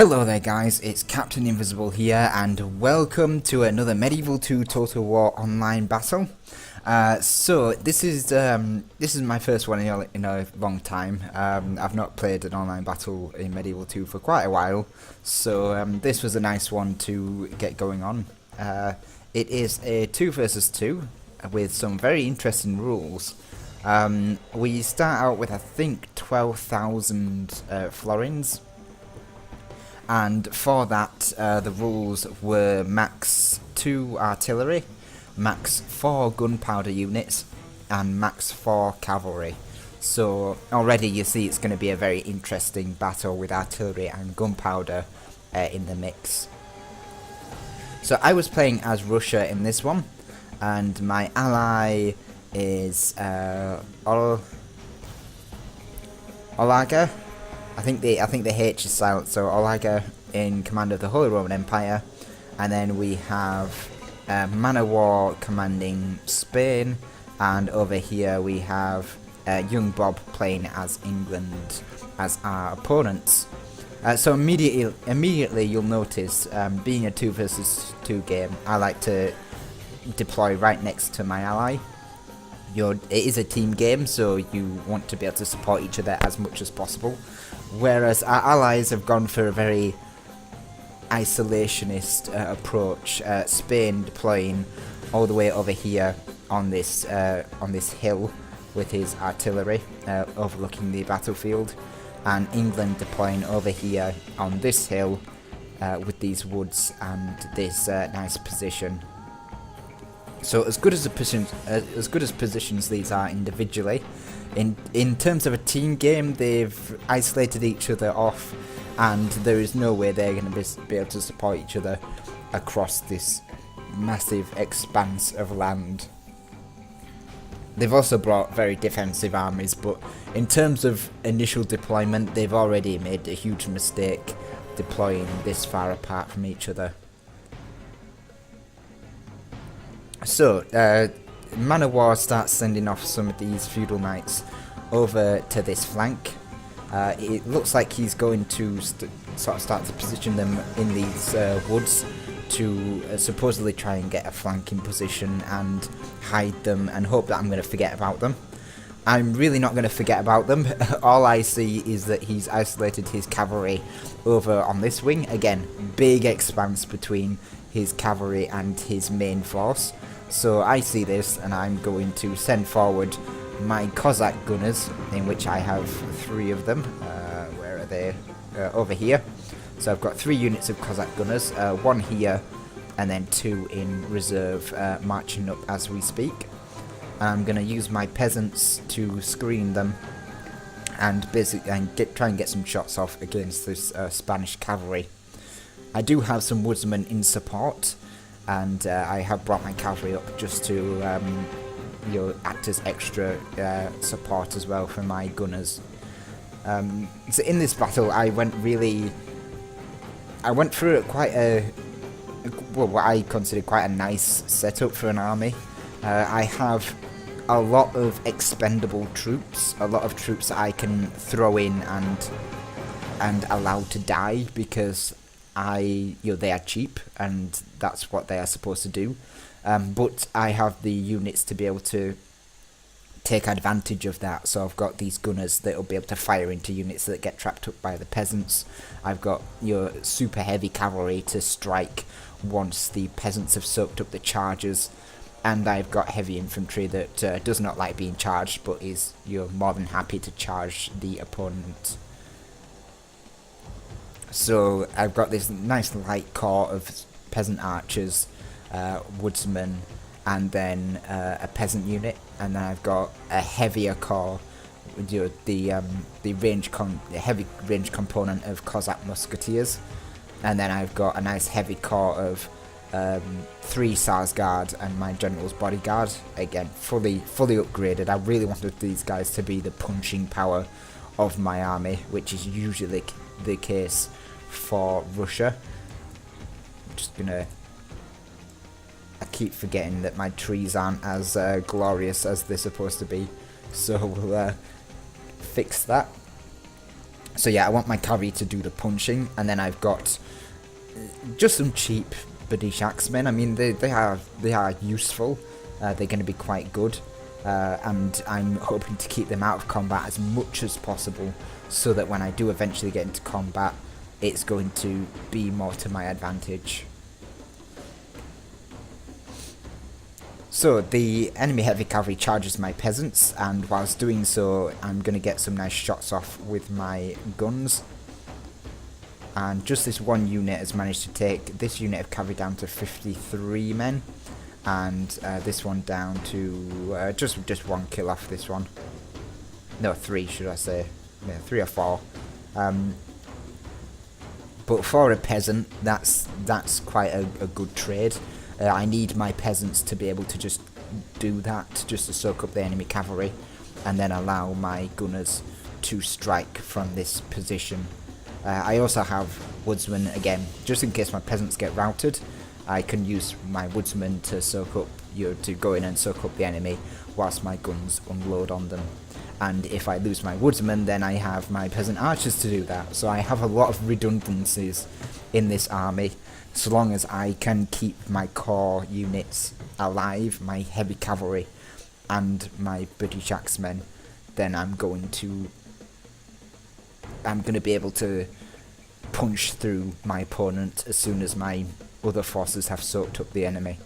Hello there guys, it's Captain Invisible here and welcome to another Medieval 2 Total War online battle. So this is my first one in a long time. I've not played an online battle in Medieval 2 for quite a while, so this was a nice one to get going on. It is a 2 versus 2 with some very interesting rules. We start out with I think 12,000 florins. And for that, the rules were max 2 artillery, max 4 gunpowder units, and max 4 cavalry. So already you see it's going to be a very interesting battle with artillery and gunpowder in the mix. So I was playing as Russia in this one, and my ally is Olaga. I think the H is silent, so Olaga in command of the Holy Roman Empire, and then we have Man of War commanding Spain, and over here we have young Bob playing as England as our opponents. So immediately you'll notice, being a 2 versus 2 game, I like to deploy right next to my ally. It is a team game, so you want to be able to support each other as much as possible. Whereas our allies have gone for a very isolationist approach. Spain deploying all the way over here on this hill with his artillery overlooking the battlefield, and England deploying over here on this hill with these woods and this nice position. So as good as positions these are individually, in terms of a team game, they've isolated each other off, and there is no way they're going to be able to support each other across this massive expanse of land. They've also brought very defensive armies, but in terms of initial deployment, they've already made a huge mistake deploying this far apart from each other. So, Man of War starts sending off some of these feudal knights over to this flank. It looks like he's going to sort of start to position them in these woods to supposedly try and get a flanking position and hide them and hope that I'm going to forget about them. I'm really not going to forget about them. All I see is that he's isolated his cavalry over on this wing. Again, big expanse between his cavalry and his main force. So I see this, and I'm going to send forward my Cossack gunners, in which I have 3 of them. Where are they? Over here. So I've got 3 units of Cossack gunners, 1 here, and then 2 in reserve, marching up as we speak. And I'm going to use my peasants to screen them and try and get some shots off against this Spanish cavalry. I do have some woodsmen in support, and I have brought my cavalry up just to act as extra support as well for my gunners. So in this battle, I went through quite what I consider quite a nice setup for an army. I have a lot of expendable troops, a lot of troops that I can throw in and allow to die because they are cheap, and that's what they are supposed to do. But I have the units to be able to take advantage of that. So I've got these gunners that will be able to fire into units that get trapped up by the peasants. I've got your super heavy cavalry to strike once the peasants have soaked up the chargers, and I've got heavy infantry that does not like being charged, but is more than happy to charge the opponent. So I've got this nice light corps of peasant archers, woodsmen, and then a peasant unit, and then I've got a heavier corps with the heavy range component of Cossack musketeers, and then I've got a nice heavy corps of 3 Sarsgaard and my general's bodyguard. Again, fully upgraded. I really wanted these guys to be the punching power of my army, which is usually the case for Russia. I'm just gonna... I keep forgetting that my trees aren't as glorious as they're supposed to be, so we'll fix that. So yeah, I want my cavalry to do the punching, and then I've got just some cheap British axemen. I mean, they are useful. They're going to be quite good, and I'm hoping to keep them out of combat as much as possible, so that when I do eventually get into combat, it's going to be more to my advantage. So the enemy heavy cavalry charges my peasants, and whilst doing so, I'm going to get some nice shots off with my guns. And just this one unit has managed to take this unit of cavalry down to 53 men, and this one down to just one kill off this one. No, 3 should I say? Yeah, 3 or 4. But for a peasant, that's quite a good trade. I need my peasants to be able to just do that, just to soak up the enemy cavalry, and then allow my gunners to strike from this position. I also have woodsmen again, just in case my peasants get routed. I can use my woodsmen to soak up, to go in and soak up the enemy, whilst my guns unload on them. And if I lose my woodsmen, then I have my peasant archers to do that. So I have a lot of redundancies in this army. So long as I can keep my core units alive, my heavy cavalry and my British axemen, then I'm going to be able to punch through my opponent as soon as my other forces have soaked up the enemy.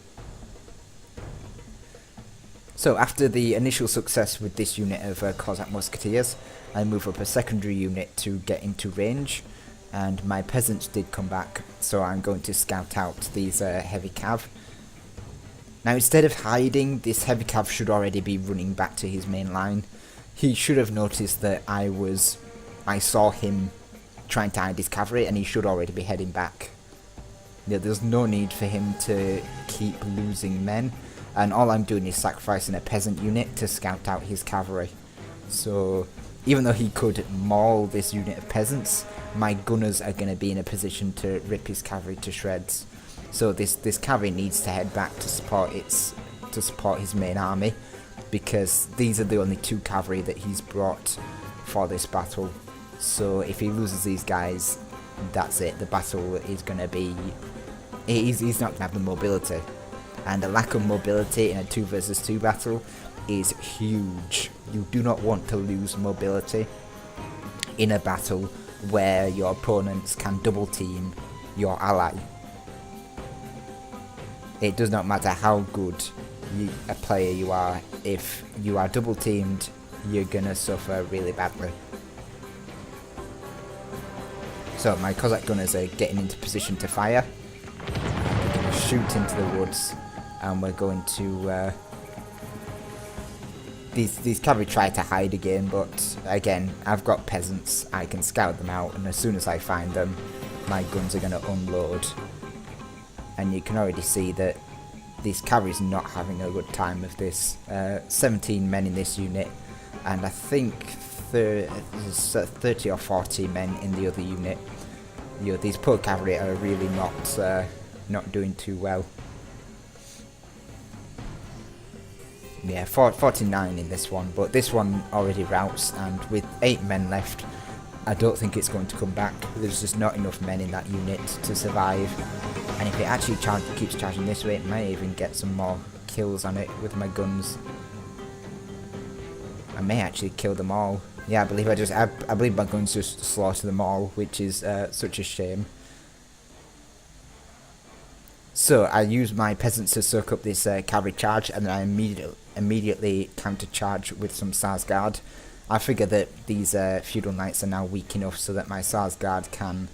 So after the initial success with this unit of Cossack musketeers, I move up a secondary unit to get into range, and my peasants did come back, so I'm going to scout out these heavy cav. Now instead of hiding, this heavy cav should already be running back to his main line. He should have noticed that I saw him trying to hide his cavalry, and he should already be heading back. Yeah, there's no need for him to keep losing men, and all I'm doing is sacrificing a peasant unit to scout out his cavalry. So even though he could maul this unit of peasants, my gunners are going to be in a position to rip his cavalry to shreds. So this cavalry needs to head back to support his main army, because these are the only 2 cavalry that he's brought for this battle. So if he loses these guys, that's it. The battle is going to be... He's not going to have the mobility. And the lack of mobility in a 2 versus 2 battle is huge. You do not want to lose mobility in a battle where your opponents can double team your ally. It does not matter how good a player you are, if you are double teamed, you're gonna suffer really badly. So my Cossack gunners are getting into position to fire. We're going to shoot into the woods, and we're going to... These cavalry try to hide again, but again, I've got peasants. I can scout them out, and as soon as I find them, my guns are going to unload. And you can already see that this cavalry's not having a good time with this. 17 men in this unit, and I think 30 or 40 men in the other unit. You know, these poor cavalry are really not doing too well. Yeah, 49 in this one, but this one already routs, and with 8 men left, I don't think it's going to come back. There's just not enough men in that unit to survive, and if it actually keeps charging this way, it might even get some more kills on it with my guns. I may actually kill them all. Yeah, I believe my guns just slaughter them all, which is such a shame. So I use my peasants to soak up this cavalry charge, and then I immediately counter-charge with some Sarsgaard. I figure that these feudal knights are now weak enough so that my Sarsgaard can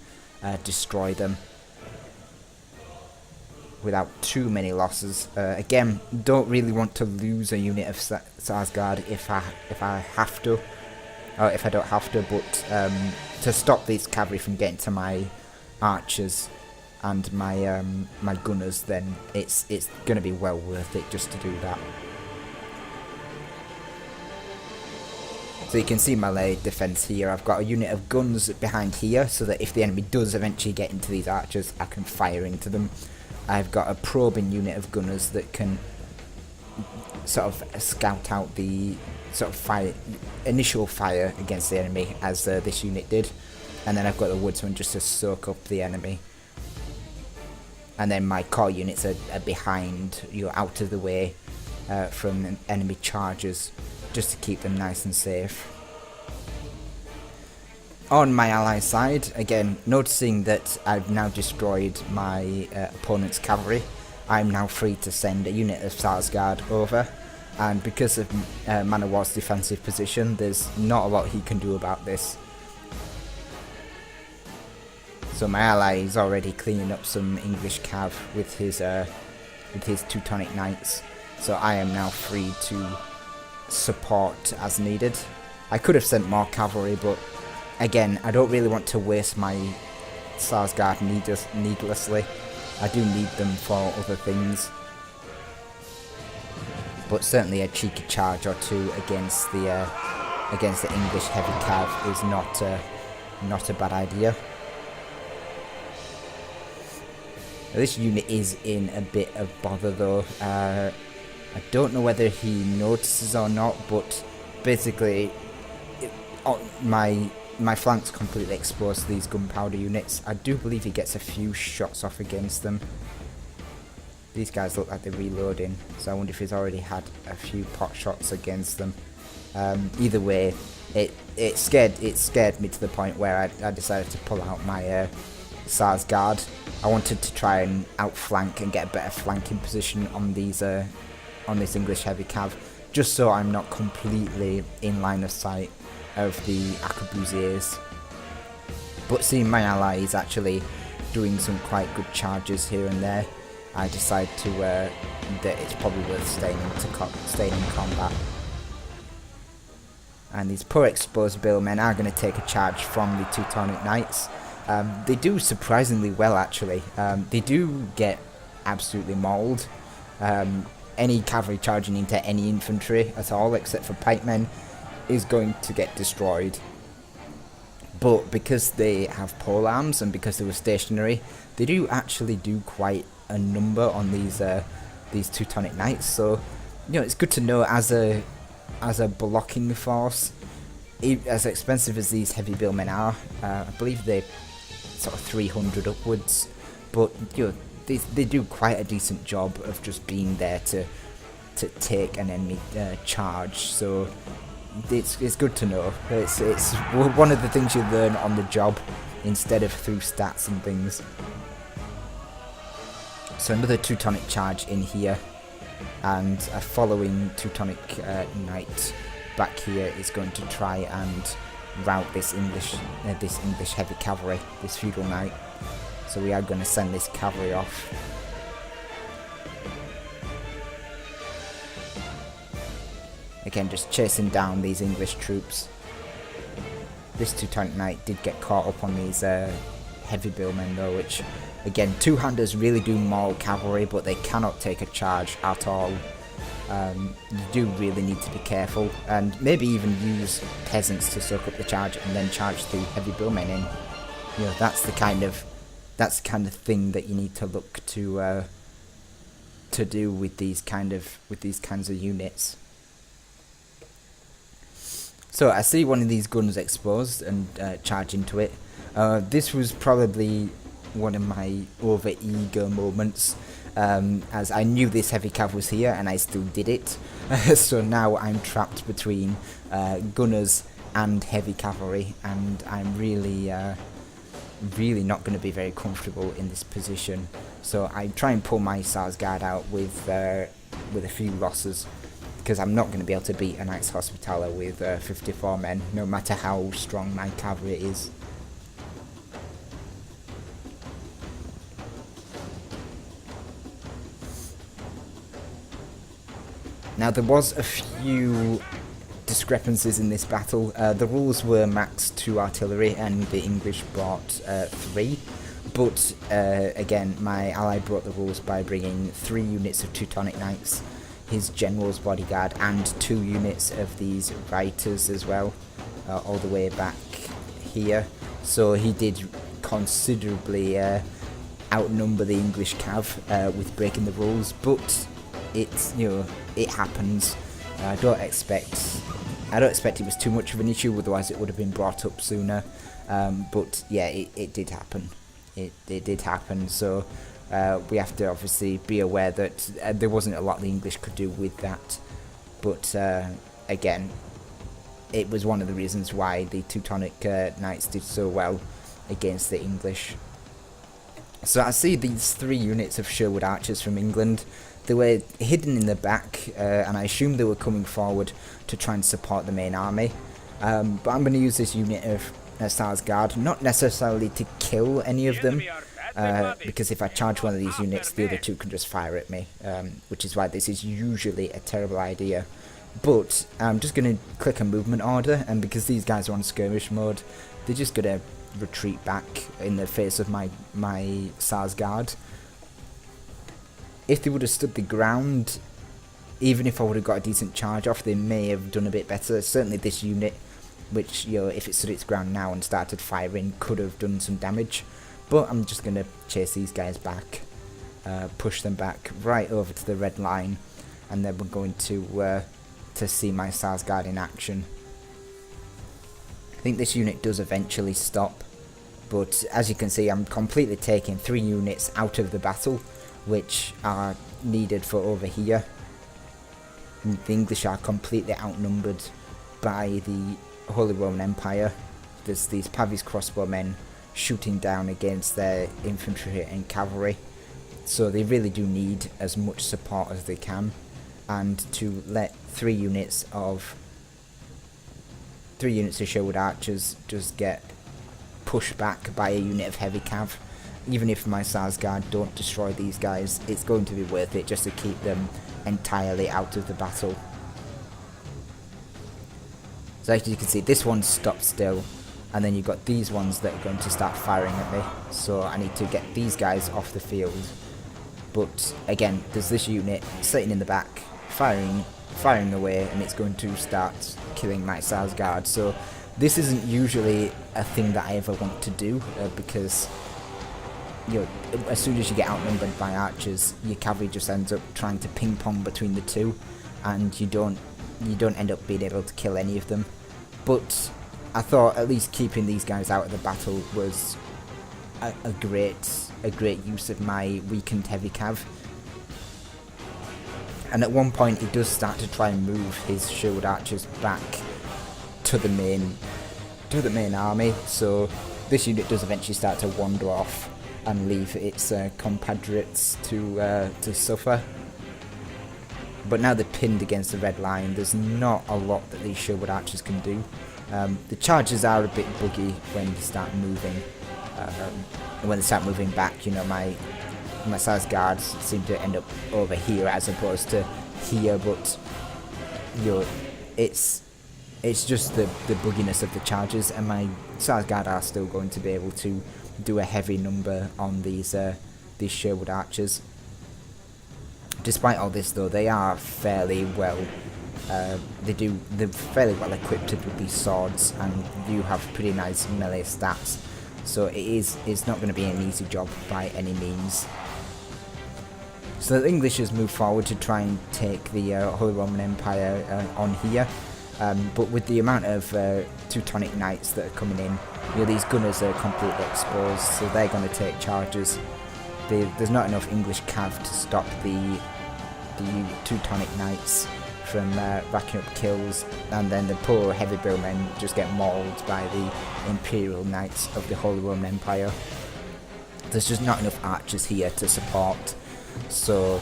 destroy them without too many losses. Again, don't really want to lose a unit of Sarsgaard if I have to. Or if I don't have to, but to stop these cavalry from getting to my archers and my my gunners, then it's going to be well worth it just to do that. So you can see melee defense here. I've got a unit of guns behind here, so that if the enemy does eventually get into these archers, I can fire into them. I've got a probing unit of gunners that can sort of scout out the sort of initial fire against the enemy as this unit did, and then I've got the woodsman just to soak up the enemy, and then my core units are behind, out of the way from enemy charges, just to keep them nice and safe. On my ally side, again, noticing that I've now destroyed my opponent's cavalry, I'm now free to send a unit of Sarsgaard over, and because of Man of War's defensive position, there's not a lot he can do about this. So my ally is already cleaning up some English cav with his Teutonic Knights, so I am now free to support as needed. I could have sent more cavalry, but again, I don't really want to waste my Sarsgaard needlessly. I do need them for other things. But certainly a cheeky charge or two against the English heavy cav is not a bad idea. This unit is in a bit of bother though. I don't know whether he notices or not, but basically my flank's completely exposed to these gunpowder units. I do believe he gets a few shots off against them. These guys look like they're reloading, so I wonder if he's already had a few pot shots against them. Either way, it scared me to the point where I decided to pull out my Sarsgaard. I wanted to try and outflank and get a better flanking position on this English heavy cav, just so I'm not completely in line of sight of the arquebusiers. But seeing my ally is actually doing some quite good charges here and there, I decide that it's probably worth staying in combat. And these poor exposed billmen are going to take a charge from the Teutonic Knights. They do surprisingly well, actually. They do get absolutely mauled. Any cavalry charging into any infantry at all, except for pikemen, is going to get destroyed. But because they have polearms and because they were stationary, they do actually do quite a number on these Teutonic Knights. So, it's good to know as a blocking force, as expensive as these heavy billmen are. I believe they're sort of 300 upwards, but they do quite a decent job of just being there to take an enemy charge. So it's good to know. It's one of the things you learn on the job instead of through stats and things. So another Teutonic charge in here, and a following Teutonic Knight back here is going to try and rout this English heavy cavalry, this feudal knight. So we are going to send this cavalry off. Again, just chasing down these English troops. This Teutonic Knight did get caught up on these heavy billmen though, which, again, two-handers really do maul cavalry, but they cannot take a charge at all. You do really need to be careful, and maybe even use peasants to soak up the charge and then charge the heavy billmen in. That's the kind of thing that you need to look to do with these kinds of units. So I see one of these guns exposed and charge into it. This was probably one of my over-eager moments, as I knew this heavy cav was here and I still did it. So now I'm trapped between gunners and heavy cavalry, and I'm really not going to be very comfortable in this position. So I try and pull my Sarsgaard out with a few losses, because I'm not going to be able to beat a Knights Hospitaller with 54 men, no matter how strong my cavalry is. Now, there was a few discrepancies in this battle. The rules were maxed 2 artillery and the English brought 3. But again, my ally broke the rules by bringing 3 units of Teutonic Knights, his general's bodyguard, and 2 units of these Reiters as well, all the way back here. So he did considerably outnumber the English cav with breaking the rules, but it's, you know, it happens. I don't expect it was too much of an issue, otherwise it would have been brought up sooner. But yeah, it did happen. It did happen. So we have to obviously be aware that there wasn't a lot the English could do with that. But again, it was one of the reasons why the Teutonic Knights did so well against the English. So I see these 3 units of Sherwood archers from England. They were hidden in the back, and I assume they were coming forward to try and support the main army. But I'm going to use this unit of Sarsgaard, not necessarily to kill any of them, because if I charge one of these units, the other 2 can just fire at me, which is why this is usually a terrible idea. But I'm just going to click a movement order, and because these guys are on skirmish mode, they're just going to retreat back in the face of my Sarsgaard. If they would have stood the ground, even if I would have got a decent charge off, they may have done a bit better. Certainly this unit, which, you know, if it stood its ground now and started firing, could have done some damage. But I'm just going to chase these guys back, push them back right over to the red line, and then we're going to see my Sarsgaard in action. I think this unit does eventually stop, but as you can see, I'm completely taking 3 units out of the battle, which are needed for over here. The English are completely outnumbered by the Holy Roman Empire. There's these Pavese crossbowmen shooting down against their infantry and cavalry, so they really do need as much support as they can, and to let 3 units of Sherwood archers just get pushed back by a unit of heavy cav, even if my Sarsgaard don't destroy these guys, it's going to be worth it just to keep them entirely out of the battle. So as you can see, this one stopped still, and then you've got these ones that are going to start firing at me, so I need to get these guys off the field. But again, there's this unit sitting in the back, firing away, and it's going to start killing my Sarsgaard. So this isn't usually a thing that I ever want to do, because, you know, as soon as you get outnumbered by archers, your cavalry just ends up trying to ping pong between the 2, and you don't end up being able to kill any of them. But I thought at least keeping these guys out of the battle was a great use of my weakened heavy cav. And at one point he does start to try and move his Sherwood archers back to the main army, so this unit does eventually start to wander off and leave its compatriots to suffer. But now they're pinned against the red line, there's not a lot that these Sherwood archers can do. The charges are a bit buggy when they start moving. When they start moving back, you know, my Sarsgaards seem to end up over here as opposed to here, but, you know, it's just the bugginess of the charges, and my Sarsgaard are still going to be able to do a heavy number on these Sherwood archers. Despite all this, though, they are fairly well. They're fairly well equipped with these swords, and do have pretty nice melee stats. So it's not going to be an easy job by any means. So the English has moved forward to try and take the Holy Roman Empire on here. But with the amount of Teutonic Knights that are coming in, you know, these gunners are completely exposed, so they're going to take charges. There's not enough English cav to stop the Teutonic Knights from racking up kills, and then the poor heavy bowmen just get mauled by the Imperial Knights of the Holy Roman Empire. There's just not enough archers here to support, so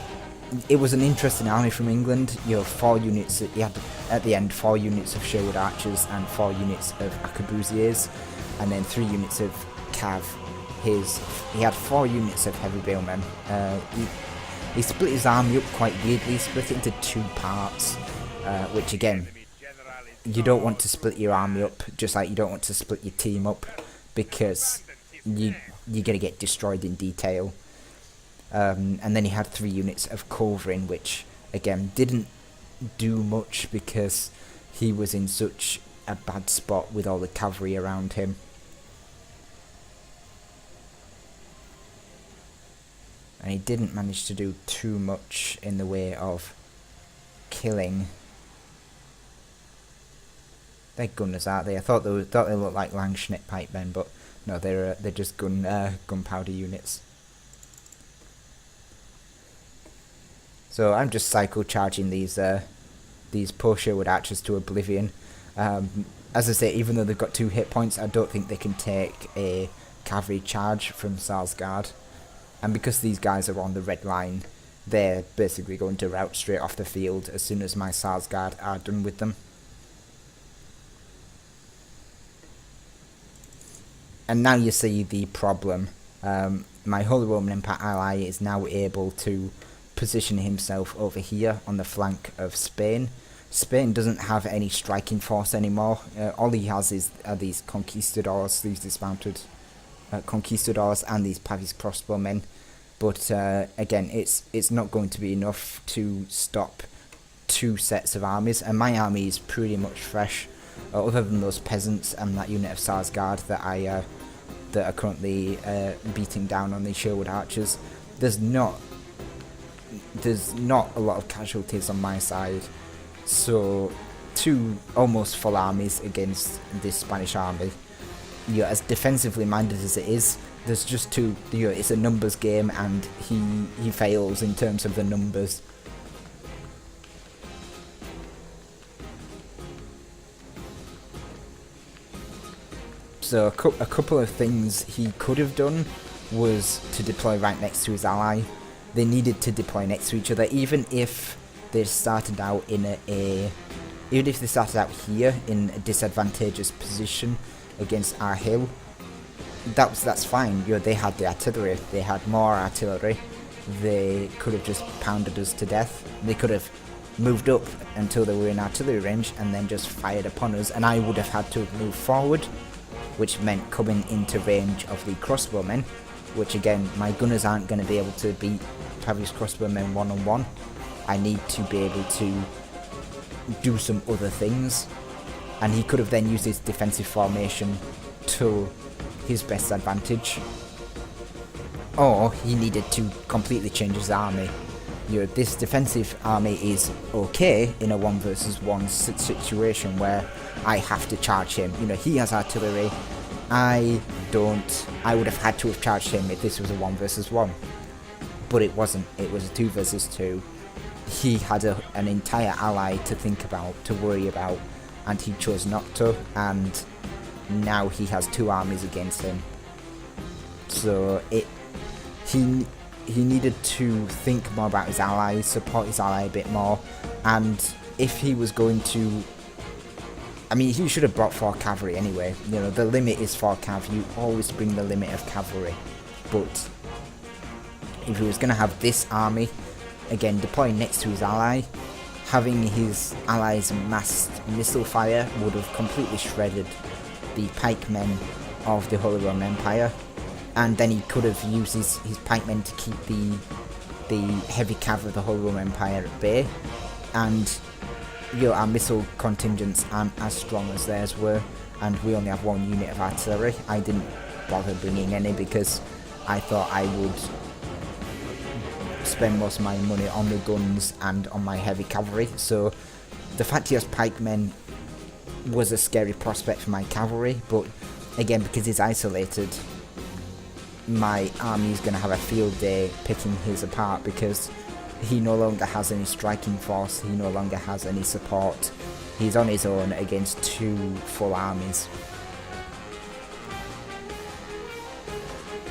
it was an interesting army from England. You know, 4 units, you had at the end 4 units of Sherwood archers and 4 units of arquebusiers, and then 3 units of cav. He had 4 units of heavy bowmen. He split his army up quite weirdly, split it into 2 parts, which again, you don't want to split your army up, just like you don't want to split your team up, because you're going to get destroyed in detail. And then he had 3 units of Culverin, which again didn't do much because he was in such a bad spot with all the cavalry around him. and he didn't manage to do too much in the way of killing. They're gunners, aren't they? I thought they looked like Langschnitt pikemen, but no, they're just gunpowder units. So I'm just cycle charging these poor Sherwood archers to oblivion. As I say, even though they've got 2 hit points, I don't think they can take a cavalry charge from Sarsgaard. And because these guys are on the red line, they're basically going to rout straight off the field as soon as my Sarsgaard are done with them. And now you see the problem. My Holy Roman Empire ally is now able to position himself over here on the flank of Spain. Spain doesn't have any striking force anymore. All he has are these conquistadors, these dismounted conquistadors, and these Pavis crossbowmen. But again, it's not going to be enough to stop 2 sets of armies, and my army is pretty much fresh, other than those peasants and that unit of Sarsgaard that are currently beating down on the Sherwood archers. There's not a lot of casualties on my side, so 2 almost full armies against this Spanish army. As defensively minded as it is, there's just 2. It's a numbers game, and he fails in terms of the numbers. So a couple of things he could have done was to deploy right next to his ally. They needed to deploy next to each other, even if they started out even if they started out here in a disadvantageous position against our hill. That's fine. They had the artillery. They had more artillery. They could have just pounded us to death. They could have moved up until they were in artillery range and then just fired upon us, and I would have had to move forward, which meant coming into range of the crossbowmen, which again, my gunners aren't going to be able to beat Pavis crossbowmen one-on-one. I need to be able to do some other things, and he could have then used his defensive formation to his best advantage. Or he needed to completely change his army. This defensive army is okay in a 1 versus 1 situation where I have to charge him. He has artillery. I don't. I would have had to have charged him if this was a 1 versus 1. But it wasn't. It was a 2 versus 2. He had an entire ally to think about, to worry about, and he chose not to, and now he has 2 armies against him. So he needed to think more about his allies, support his ally a bit more, and if he was going to... he should have brought 4 cavalry anyway. The limit is 4 cav. You always bring the limit of cavalry. But if he was going to have this army, again, deploying next to his ally, having his allies massed missile fire would have completely shredded the pikemen of the Holy Roman Empire. And then he could have used his pikemen to keep the heavy cav of the Holy Roman Empire at bay. And our missile contingents aren't as strong as theirs were, and we only have 1 unit of artillery. I didn't bother bringing any because I thought I would spend most of my money on the guns and on my heavy cavalry. So the fact he has pikemen was a scary prospect for my cavalry, but again, because he's isolated, my army is going to have a field day picking his apart, because he no longer has any striking force, he no longer has any support. He's on his own against 2 full armies.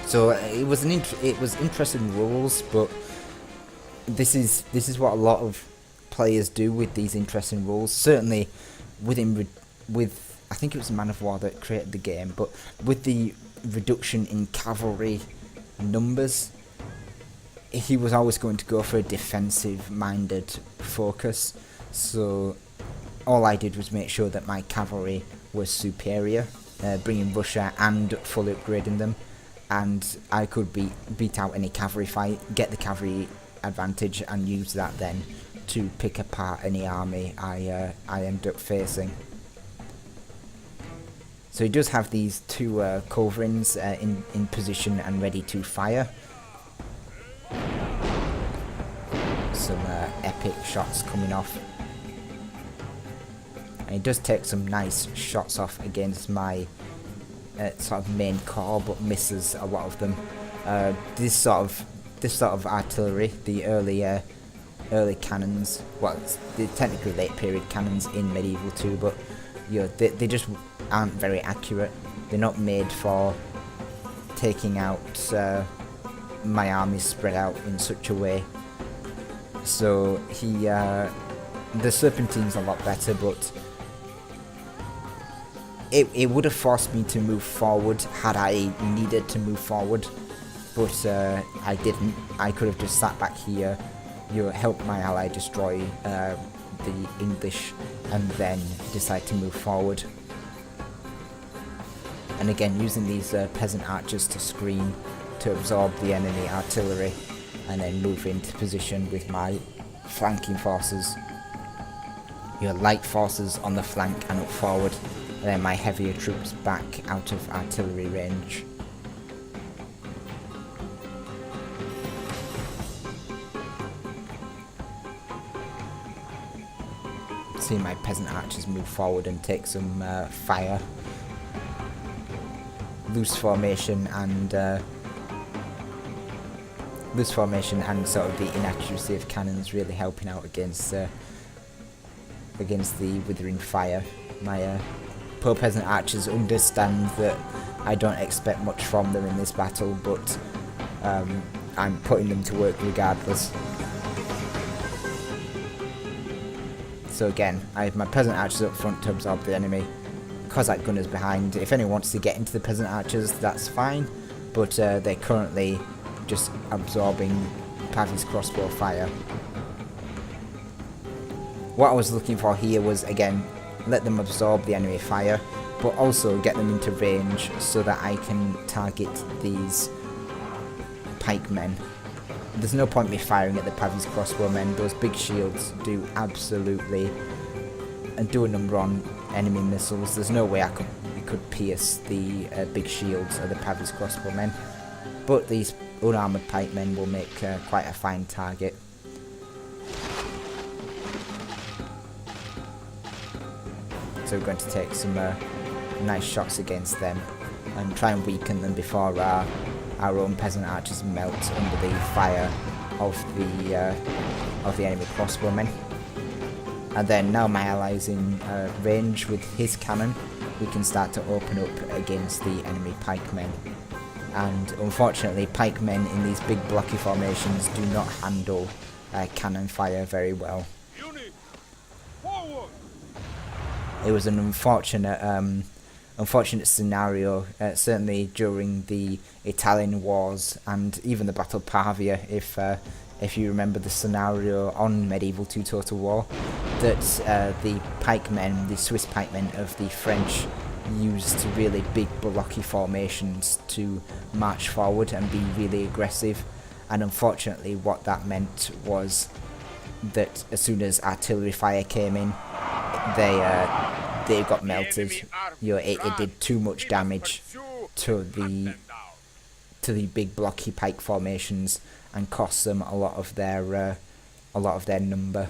So it was interesting rules, but this is what a lot of players do with these interesting rules. Certainly with I think it was Man of War that created the game, but with the reduction in cavalry numbers, he was always going to go for a defensive-minded focus. So all I did was make sure that my cavalry was superior, bringing Russia and fully upgrading them, and I could beat out any cavalry fight, get the cavalry advantage, and use that then to pick apart any army I end up facing. So he does have these 2 culverins in position and ready to fire. some epic shots coming off. And he does take some nice shots off against my sort of main core, but misses a lot of them. This sort of artillery, the early cannons, well, it's the technically late period cannons in Medieval 2, but you know, they just aren't very accurate. They're not made for taking out my armies spread out in such a way. So the Serpentine's a lot better, but it would have forced me to move forward had I needed to move forward, but I didn't. I could have just sat back here, you know, help my ally destroy the English, and then decide to move forward. And again, using these peasant archers to screen, to absorb the enemy artillery, and then move into position with my flanking forces. Your light forces on the flank and up forward, and then my heavier troops back out of artillery range. See my peasant archers move forward and take some fire. Loose formation and sort of the inaccuracy of cannons really helping out against the withering fire. My poor peasant archers understand that I don't expect much from them in this battle, but I'm putting them to work regardless. So again, I have my peasant archers up front to absorb the enemy. Cossack gunners behind. If anyone wants to get into the peasant archers, that's fine, but they're currently just absorbing Pavi's crossbow fire. What I was looking for here was, again, let them absorb the enemy fire, but also get them into range so that I can target these pikemen. There's no point me firing at the Pavi's crossbowmen. Those big shields do absolutely do a number on enemy missiles. There's no way we could pierce the big shields of the Pavi's crossbowmen, but these unarmoured pikemen will make quite a fine target. So we're going to take some nice shots against them and try and weaken them before our own peasant archers melt under the fire of the enemy crossbowmen. And then now my ally's in range with his cannon, we can start to open up against the enemy pikemen. And unfortunately, pikemen in these big blocky formations do not handle cannon fire very well. It was an unfortunate scenario, certainly during the Italian wars and even the Battle of Pavia, if you remember the scenario on Medieval 2 Total War, that the pikemen, the Swiss pikemen of the French, used really big blocky formations to march forward and be really aggressive. And unfortunately what that meant was that as soon as artillery fire came in, they got melted. You know, it did too much damage to the big blocky pike formations and cost them a lot of their number.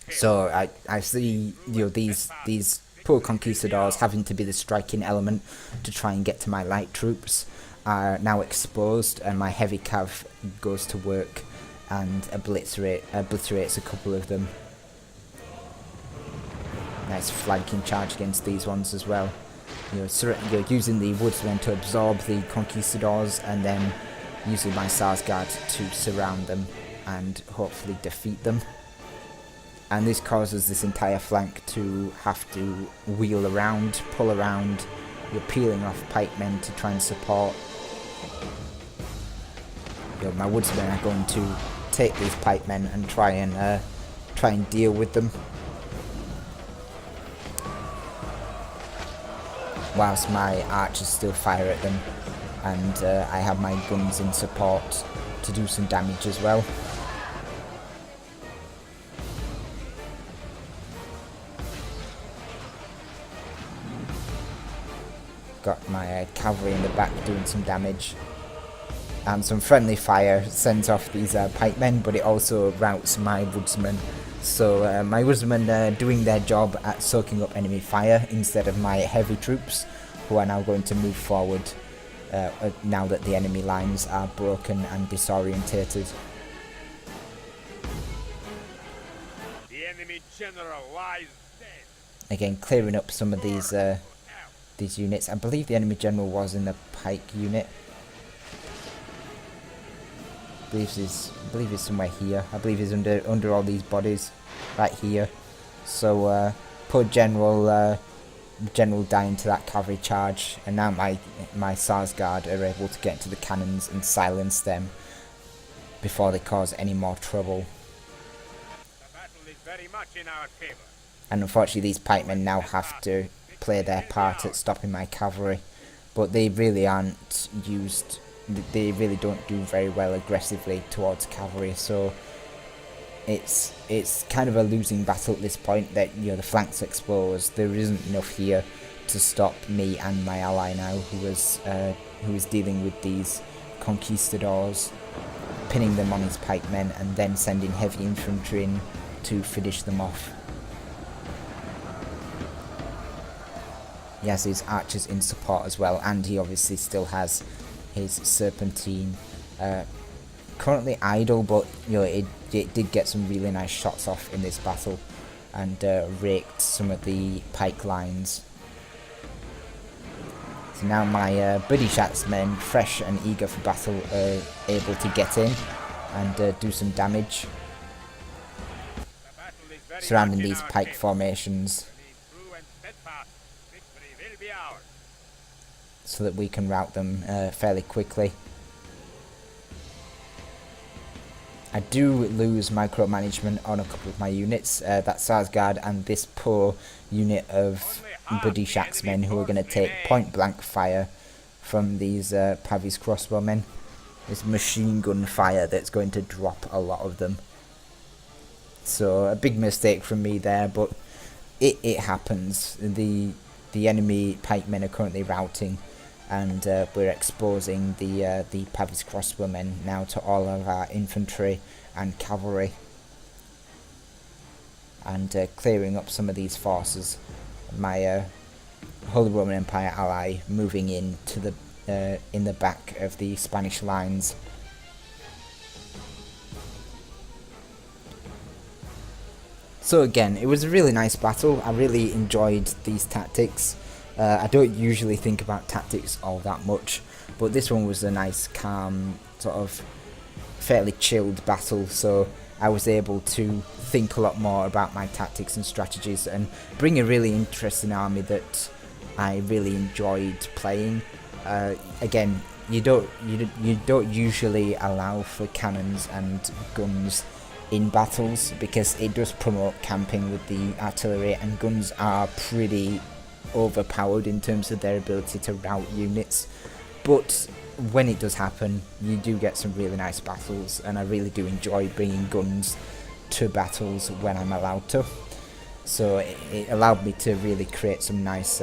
So I see, you know, these poor conquistadors having to be the striking element to try and get to my light troops are now exposed, and my heavy cav goes to work and obliterates a couple of them. Nice flanking charge against these ones as well. You know, you're using the woodsmen to absorb the conquistadors, and then using my Sarsgaard to surround them and hopefully defeat them. And this causes this entire flank to have to wheel around, pull around. You're peeling off pikemen to try and support. You know, my woodsmen are going to take these pikemen and try and deal with them, whilst my archers still fire at them, and I have my guns in support to do some damage as well. Got my cavalry in the back doing some damage. and some friendly fire sends off these pikemen, but it also routs my woodsmen. So my woodsmen are doing their job at soaking up enemy fire instead of my heavy troops, who are now going to move forward now that the enemy lines are broken and disorientated. The enemy general lies dead. Again, clearing up some of these units. I believe the enemy general was in the pike unit. I believe he's somewhere here. I believe he's under all these bodies, right here. So poor general dying to that cavalry charge, and now my Sarsgaard are able to get into the cannons and silence them before they cause any more trouble. The battle is very much in our favor. And unfortunately, these pikemen now have to play their part at stopping my cavalry, but they really aren't used. They really don't do very well aggressively towards cavalry, so it's kind of a losing battle at this point. That, you know, the flanks exposed, there isn't enough here to stop me and my ally now, who is dealing with these conquistadors, pinning them on his pikemen and then sending heavy infantry in to finish them off. He has his archers in support as well, and he obviously still has his Serpentine currently idle, but you know, it did get some really nice shots off in this battle and raked some of the pike lines. So now my Bodhishat's men, fresh and eager for battle, are able to get in and do some damage, surrounding these pike formations, so that we can rout them fairly quickly. I do lose micromanagement on a couple of my units, that's Sarsgaard and this poor unit of Bodhishat's men, who are going to take point blank fire from these Pavis crossbowmen. This machine gun fire that's going to drop a lot of them. So a big mistake from me there, but it happens. The enemy pikemen are currently routing, and we're exposing the Pavis crossbowmen now to all of our infantry and cavalry, and clearing up some of these forces. My Holy Roman Empire ally moving in to in the back of the Spanish lines. So again, it was a really nice battle. I really enjoyed these tactics. I don't usually think about tactics all that much, but this one was a nice, calm, sort of fairly chilled battle, so I was able to think a lot more about my tactics and strategies and bring a really interesting army that I really enjoyed playing. Again, you don't usually allow for cannons and guns in battles because it does promote camping with the artillery, and guns are pretty overpowered in terms of their ability to rout units. But when it does happen, you do get some really nice battles, and I really do enjoy bringing guns to battles when I'm allowed to. So it allowed me to really create some nice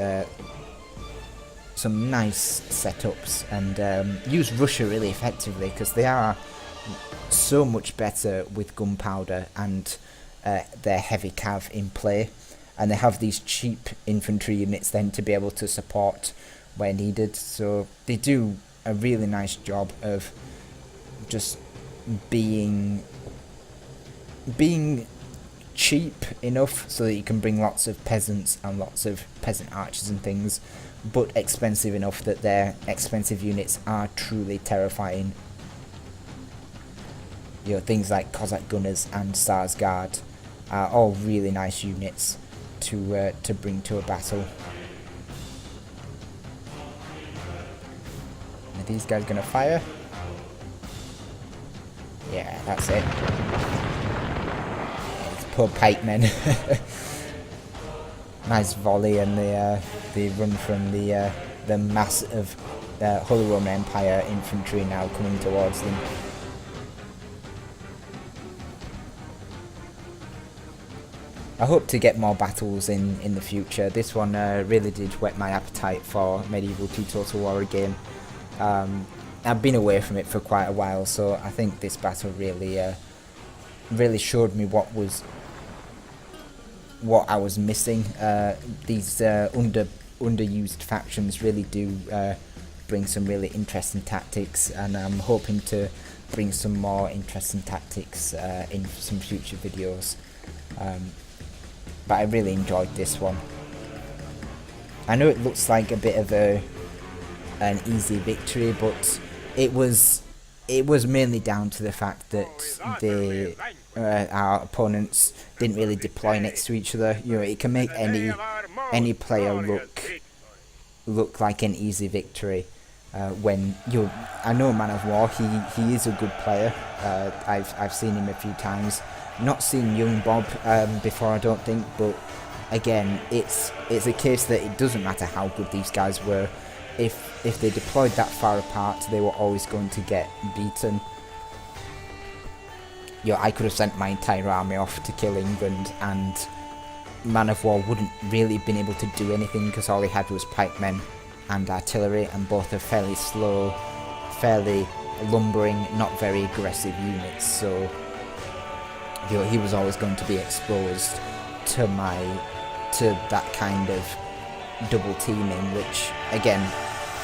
setups and use Russia really effectively, because they are so much better with gunpowder and their heavy cav in play, and they have these cheap infantry units then to be able to support where needed. So they do a really nice job of just being cheap enough so that you can bring lots of peasants and lots of peasant archers and things, but expensive enough that their expensive units are truly terrifying. You know, things like Cossack gunners and Sarsgaard are all really nice units to bring to a battle. Are these guys gonna fire? Yeah, that's it. These poor pikemen. Nice volley, and they run from the mass of Holy Roman Empire infantry now coming towards them. I hope to get more battles in the future. This one really did whet my appetite for Medieval 2 Total War again. I've been away from it for quite a while, so I think this battle really really showed me what I was missing. These underused factions really do bring some really interesting tactics, and I'm hoping to bring some more interesting tactics in some future videos. But I really enjoyed this one. I know it looks like a bit of an easy victory, but it was mainly down to the fact that our opponents didn't really deploy next to each other. You know, it can make any player look like an easy victory. When I know Man of War, he is a good player. I've seen him a few times. Not seen Young Bob before, I don't think, but again, it's a case that it doesn't matter how good these guys were. If they deployed that far apart, they were always going to get beaten. I could have sent my entire army off to kill England, and Man of War wouldn't really have been able to do anything because all he had was pikemen and artillery, and both are fairly slow, fairly lumbering, not very aggressive units. So he was always going to be exposed to that kind of double teaming, which again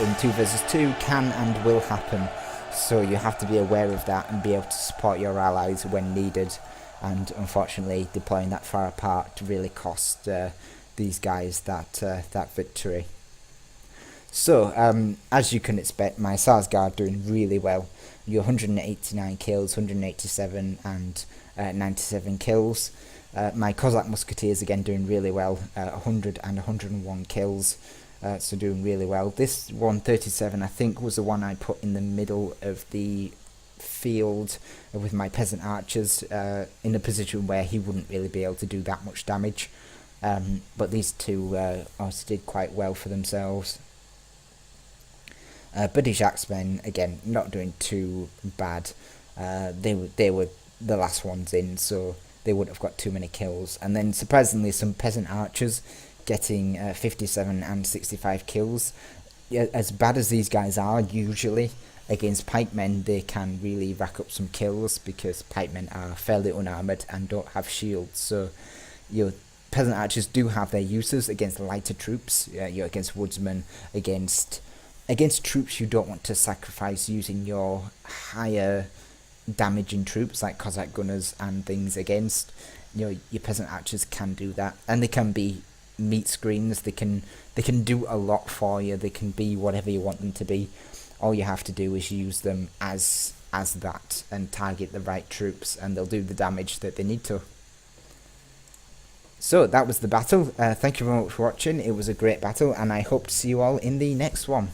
in 2 versus 2 can and will happen. So you have to be aware of that and be able to support your allies when needed. And unfortunately, deploying that far apart really cost these guys that victory. So as you can expect, my Sarsgaard doing really well. Your 189 kills, 187 and 97 kills. My Cossack Musketeers again doing really well, 100 and 101 kills, so doing really well. This 137 I think was the one I put in the middle of the field with my Peasant Archers, in a position where he wouldn't really be able to do that much damage. But these two also did quite well for themselves. British Axemen again not doing too bad. They were the last ones in, so they wouldn't have got too many kills. And then surprisingly, some Peasant Archers getting 57 and 65 kills. As bad as these guys are usually against pikemen, they can really rack up some kills because pikemen are fairly unarmoured and don't have shields. So Peasant Archers do have their uses against lighter troops, against woodsmen, against troops you don't want to sacrifice using your higher damaging troops like Cossack gunners and things against. Your Peasant Archers can do that, and they can be meat screens. They can do a lot for you. They can be whatever you want them to be. All you have to do is use them as that and target the right troops, and they'll do the damage that they need to. So that was the battle. Thank you very much for watching. It was a great battle, and I hope to see you all in the next one.